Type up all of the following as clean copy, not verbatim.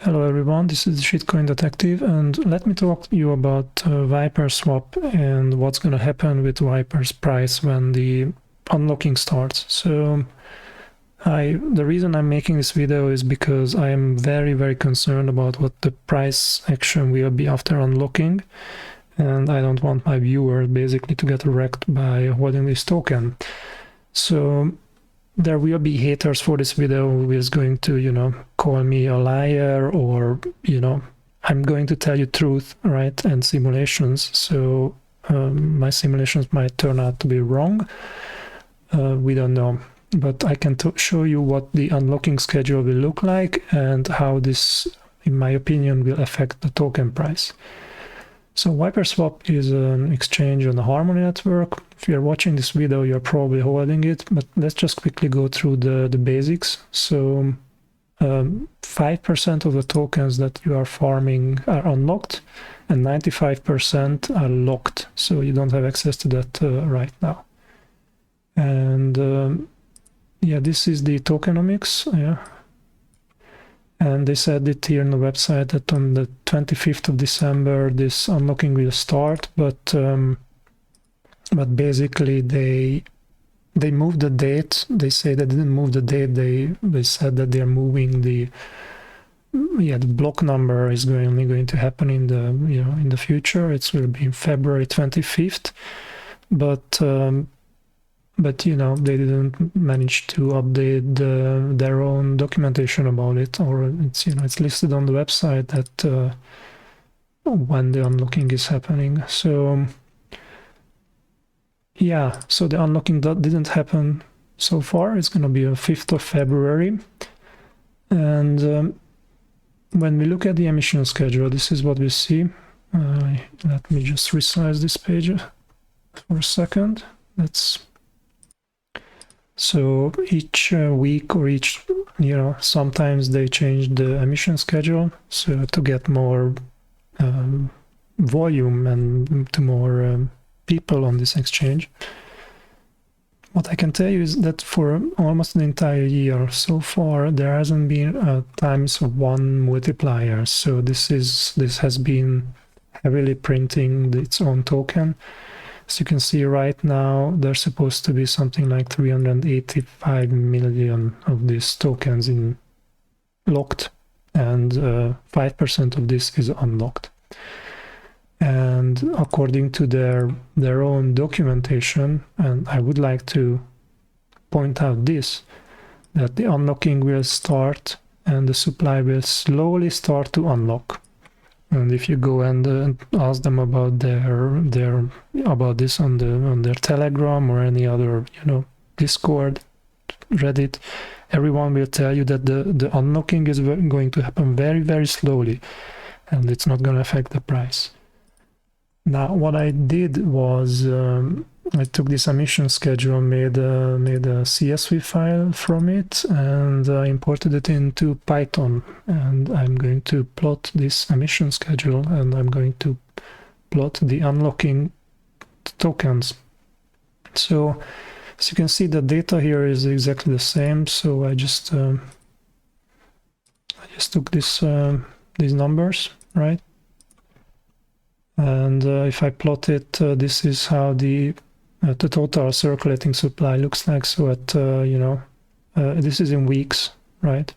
Hello everyone, this is the Shitcoin Detective, and let me talk to you about Viperswap and what's going to happen with Viper's price when the unlocking starts. So the reason I'm making this video is because I am very concerned about what the price action will be after unlocking, and I don't want my viewers basically to get wrecked by holding this token. So there will be haters for this video who is going to, call me a liar, or, I'm going to tell you truth, right, and simulations. So my simulations might turn out to be wrong. We don't know. But I can show you what the unlocking schedule will look like and how this, in my opinion, will affect the token price. So Viperswap is an exchange on the Harmony network. If you're watching this video, you're probably holding it, but let's just quickly go through the basics. So 5% of the tokens that you are farming are unlocked, and 95% are locked, so you don't have access to that right now. And yeah, this is the tokenomics. Yeah. And they said it here on the website that on the 25th of December this unlocking will start, but basically they moved the date. They say they didn't move the date. They said that they're moving the block number is only going to happen in the in the future. It will be February 25th, but they didn't manage to update their own documentation about it, or it's listed on the website that when the unlocking is happening. So yeah, so the unlocking didn't happen so far. It's going to be on 5th of February. And when we look at the emission schedule, this is what we see. Let me just resize this page for a second. So each week or each, sometimes they change the emission schedule, so to get more volume and to more people on this exchange. What I can tell you is that for almost an entire year so far, there hasn't been times one multiplier. So this has been heavily printing its own token. As you can see right now, there's supposed to be something like 385 million of these tokens in locked, and 5% of this is unlocked. And according to their own documentation, and I would like to point out this, that the unlocking will start and the supply will slowly start to unlock. And if you go and ask them about about this on their Telegram or any other Discord, Reddit, everyone will tell you that the unlocking is going to happen very slowly, and it's not going to affect the price. Now what I did was I took this emission schedule, made a CSV file from it, and I imported it into Python, and I'm going to plot this emission schedule, and I'm going to plot the unlocking tokens. So as you can see, the data here is exactly the same. So I just took these numbers, right? And if I plot it, this is how the total circulating supply looks like. So at this is in weeks, right?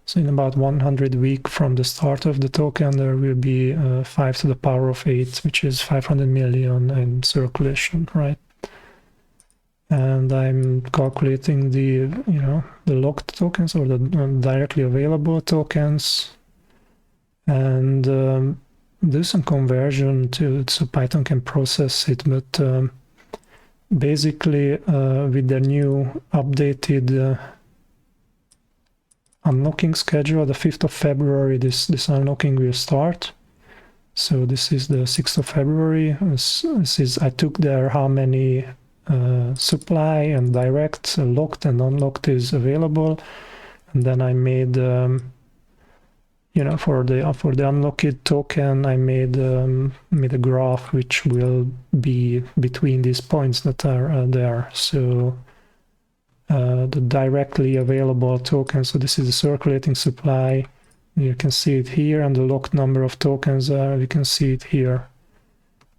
So in about 100 weeks from the start of the token, there will be 5 to the power of 8, which is 500 million in circulation, right? And I'm calculating the locked tokens, or the directly available tokens, and do some conversion so Python can process it. But basically with the new updated unlocking schedule, the 5th of February, this unlocking will start. So this is the 6th of February. This is, I took there how many supply and direct, locked and unlocked is available, and then I made for the unlocked token, I made a graph which will be between these points that are there. So the directly available token, so this is the circulating supply, You can see it here, and the locked number of tokens you can see it here.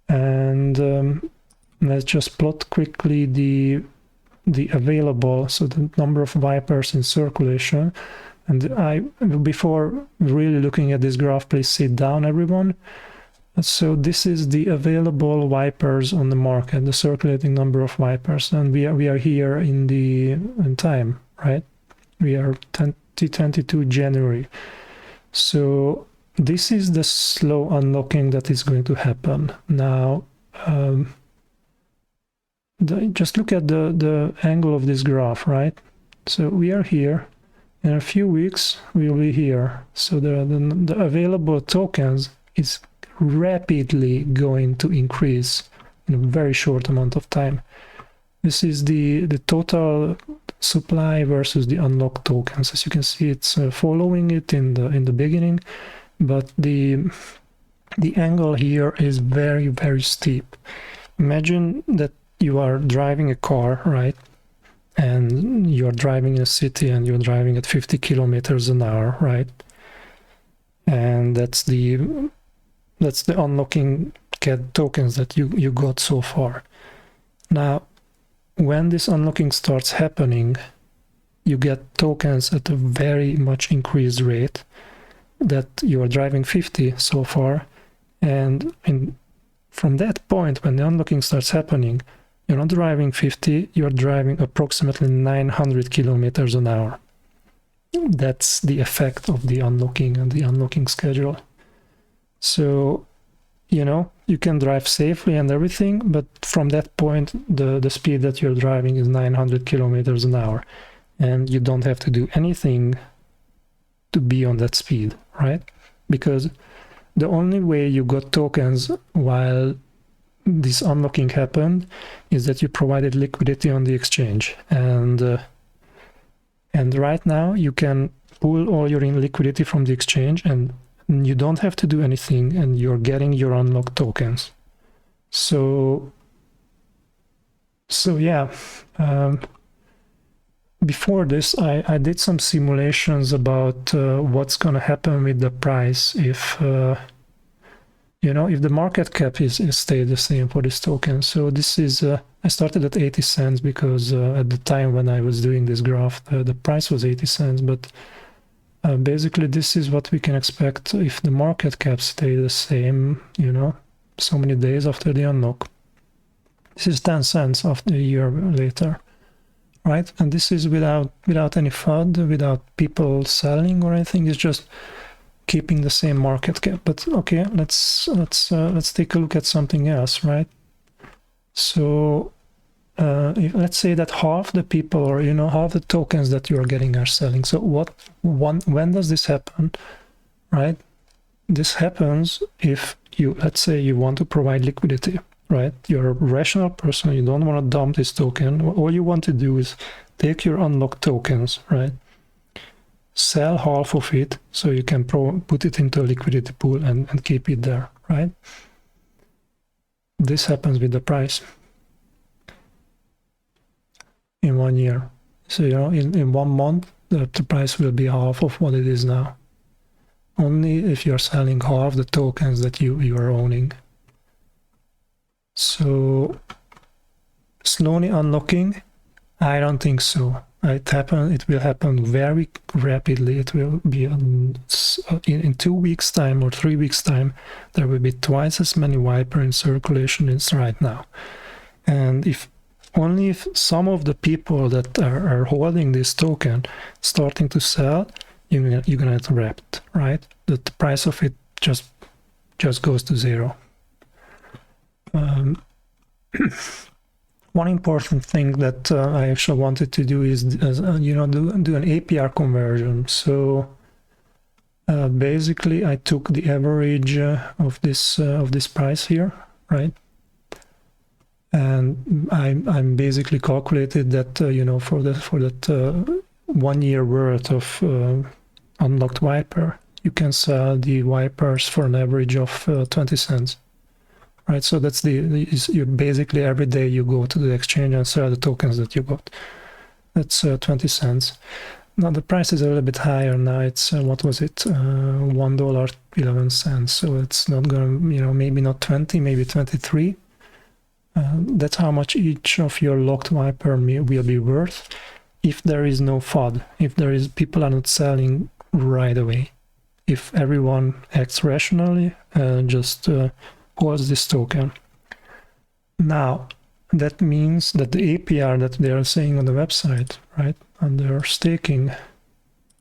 And let's just plot quickly the available, so the number of Vipers in circulation. And before really looking at this graph, please sit down, everyone. So this is the available Vipers on the market, the circulating number of Vipers, and we are here in time, right? We are 2022 January. So this is the slow unlocking that is going to happen. Now, just look at the angle of this graph, right? So we are here. In a few weeks, we will be here. So the available tokens is rapidly going to increase in a very short amount of time. This is the total supply versus the unlocked tokens. As you can see, it's following it in the beginning, but the angle here is very, very steep. Imagine that you are driving a car, right? And you're driving in a city and you're driving at 50 kilometers an hour, right? And that's the unlocking tokens that you got so far. Now, when this unlocking starts happening, you get tokens at a very much increased rate that you are driving 50 so far. And from that point, when the unlocking starts happening, you're not driving 50, you're driving approximately 900 kilometers an hour. That's the effect of the unlocking and the unlocking schedule. So, you can drive safely and everything, but from that point, the speed that you're driving is 900 kilometers an hour. And you don't have to do anything to be on that speed, right? Because the only way you got tokens while this unlocking happened is that you provided liquidity on the exchange. And right now, you can pull all your liquidity from the exchange, and you don't have to do anything, and you're getting your unlocked tokens. So yeah, before this, I did some simulations about what's going to happen with the price if if the market cap is stay the same for this token. So this is I started at 80 cents because at the time when I was doing this graph, the price was 80 cents, but basically, this is what we can expect if the market cap stay the same, so many days after the unlock. This is 10 cents after a year later, right? And this is without any FUD, without people selling or anything. It's just keeping the same market cap. But okay, let's take a look at something else, right? So let's say that half the people, or half the tokens that you're getting are selling. So when does this happen, right? This happens if let's say you want to provide liquidity, right? You're a rational person, you don't want to dump this token. All you want to do is take your unlocked tokens, right? Sell half of it so you can put it into a liquidity pool and keep it there, right? This happens with the price. In 1 year. So, in 1 month, the price will be half of what it is now. Only if you're selling half the tokens that you are owning. So, slowly unlocking, I don't think so. It will happen very rapidly. It will be in 2 weeks' time or 3 weeks' time, there will be twice as many Viper in circulation as right now. And only if some of the people that are holding this token starting to sell, you're gonna get REKT, right? The price of it just goes to zero. One important thing that I actually wanted to do is do an APR conversion. So basically, I took the average of this price here, right? And I'm basically calculated that for that 1 year worth of unlocked Viper, you can sell the Vipers for an average of 20 cents, right? So that's you basically every day you go to the exchange and sell the tokens that you got. That's 20 cents. now the price is a little bit higher now. It's what was it, $1.11, so it's not gonna, maybe not 20, maybe 23. That's how much each of your locked Viper will be worth if there is no FUD, if people are not selling right away, if everyone acts rationally and just holds this token. Now, that means that the APR that they are saying on the website, right, and they're staking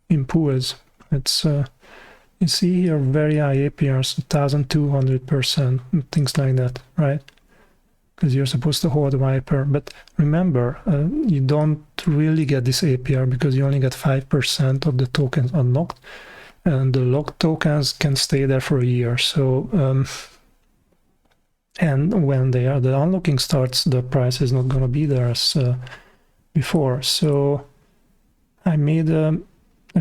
in pools, it's you see here very high APRs, 1,200%, things like that, right? Because you're supposed to hold Viper, but remember, you don't really get this APR because you only get 5% of the tokens unlocked, and the locked tokens can stay there for a year. So, and when the unlocking starts, the price is not going to be there as before. So I made a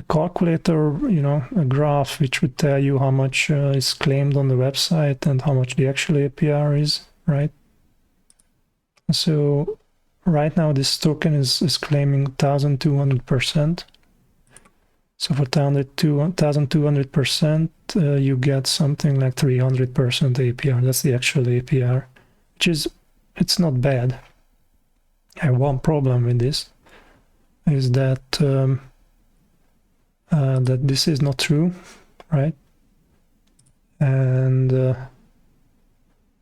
calculator, a graph which would tell you how much is claimed on the website and how much the actual APR is, right? So right now this token is claiming 1,200%. So for 1,200%, you get something like 300% APR. That's the actual APR, which is, it's not bad. I have one problem with this, is that that this is not true, right? And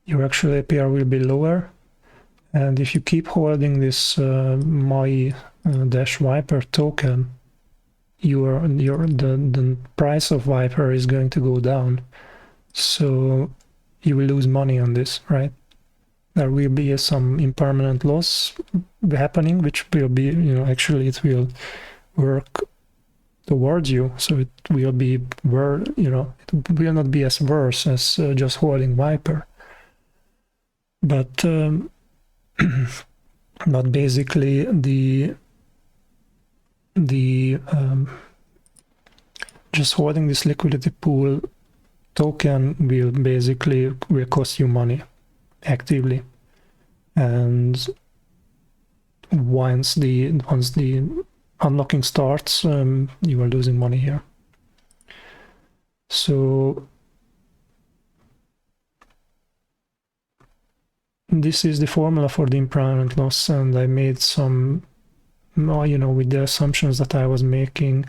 your actual APR will be lower. And if you keep holding this my-Viper token, the price of Viper is going to go down. So you will lose money on this, right? There will be some impermanent loss happening, which will be, actually it will work towards you. So it will be, it will not be as worse as just holding Viper. But but basically the just holding this liquidity pool token will cost you money actively, and once the unlocking starts, you are losing money here. So this is the formula for the impermanent loss, and I made some, with the assumptions that I was making.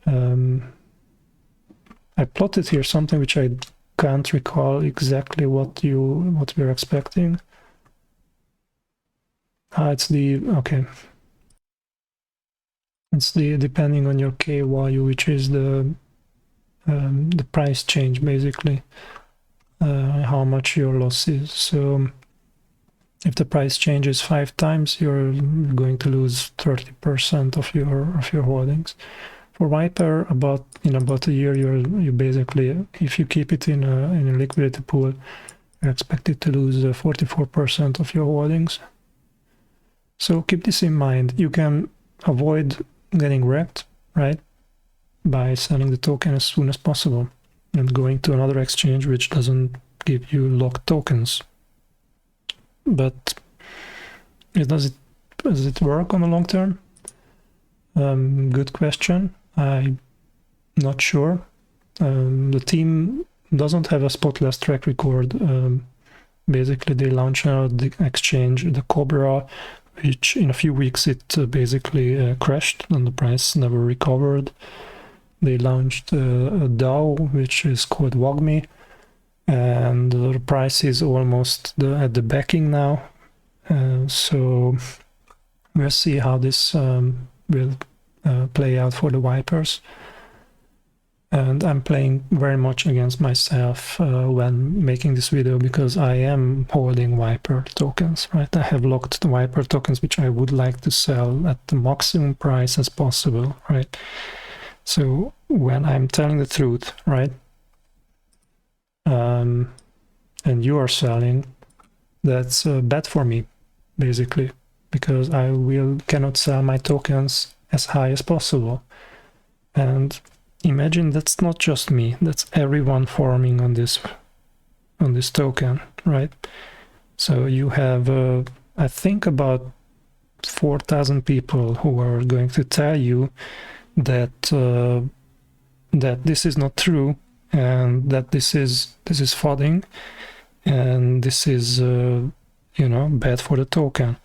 I plotted here something which I can't recall exactly what we're expecting. It's the depending on your K value, which is the price change, basically. How much your loss is. So if the price changes 5 times, you're going to lose 30% of your holdings. For Viper, in about a year, you basically, if you keep it in a liquidity pool, you're expected to lose 44% of your holdings. So keep this in mind. You can avoid getting wrecked, right, by selling the token as soon as possible and going to another exchange which doesn't give you locked tokens. But does it work on the long term? Good question. I'm not sure. The team doesn't have a spotless track record. Basically, they launched the exchange, the Cobra, which in a few weeks it basically crashed and the price never recovered. They launched a DAO, which is called WAGMI, and the price is almost at the backing now. So we'll see how this will play out for the Vipers. And I'm playing very much against myself when making this video, because I am holding Viper tokens, right? I have locked the Viper tokens, which I would like to sell at the maximum price as possible, right? So when I'm telling the truth, right, and you are selling, that's bad for me, basically, because I cannot sell my tokens as high as possible. And imagine that's not just me, that's everyone farming on this token, right? So you have, I think, about 4,000 people who are going to tell you that that this is not true, and that this is flooding, and this is bad for the token.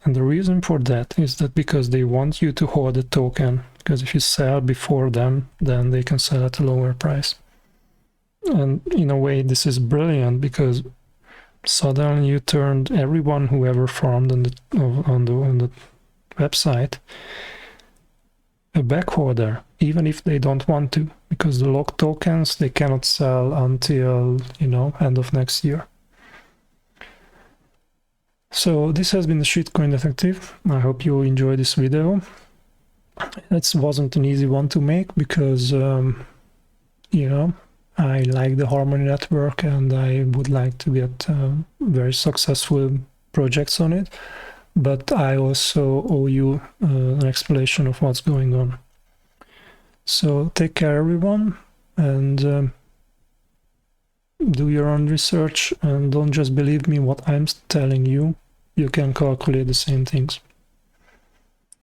And the reason for that is that because they want you to hold the token, because if you sell before them, then they can sell at a lower price. And in a way, this is brilliant, because suddenly you turned everyone who ever farmed on the website a backholder, even if they don't want to, because the locked tokens they cannot sell until end of next year. So this has been the Shitcoin Detective. I hope you enjoyed this video. It wasn't an easy one to make, because I like the Harmony network and I would like to get very successful projects on it, but I also owe you an explanation of what's going on. So take care, everyone, and do your own research, and don't just believe me what I'm telling you. You can calculate the same things.